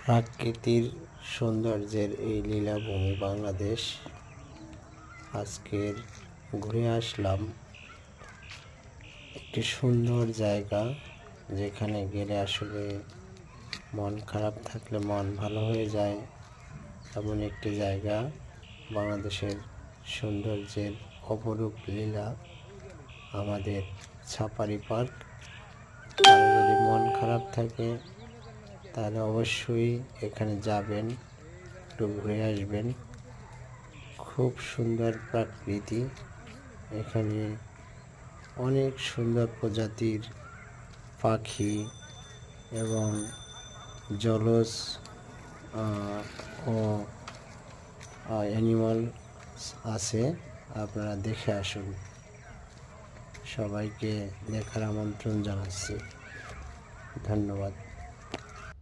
প্রাকৃতির সৌন্দর্যের এই লীলাভূমি বাংলাদেশ। আজকের ঘুরে আসলাম একটি সুন্দর জায়গা, যেখানে গেলে আসলে মন খারাপ থাকলে মন ভালো হয়ে যায়। এমন একটি জায়গা, বাংলাদেশের সৌন্দর্যের অপরূপ লীলা আমাদের ছাপারি পার্ক। কারো যদি মন খারাপ থাকে তাহলে অবশ্যই এখানে যাবেন, একটু ঘুরে আসবেন। খুব সুন্দর প্রকৃতি, এখানে অনেক সুন্দর প্রজাতির পাখি এবং জলজ ও অ্যানিমাল আছে। আপনারা দেখে আসুন। সবাইকে দেখার আমন্ত্রণ জানাচ্ছি। ধন্যবাদ।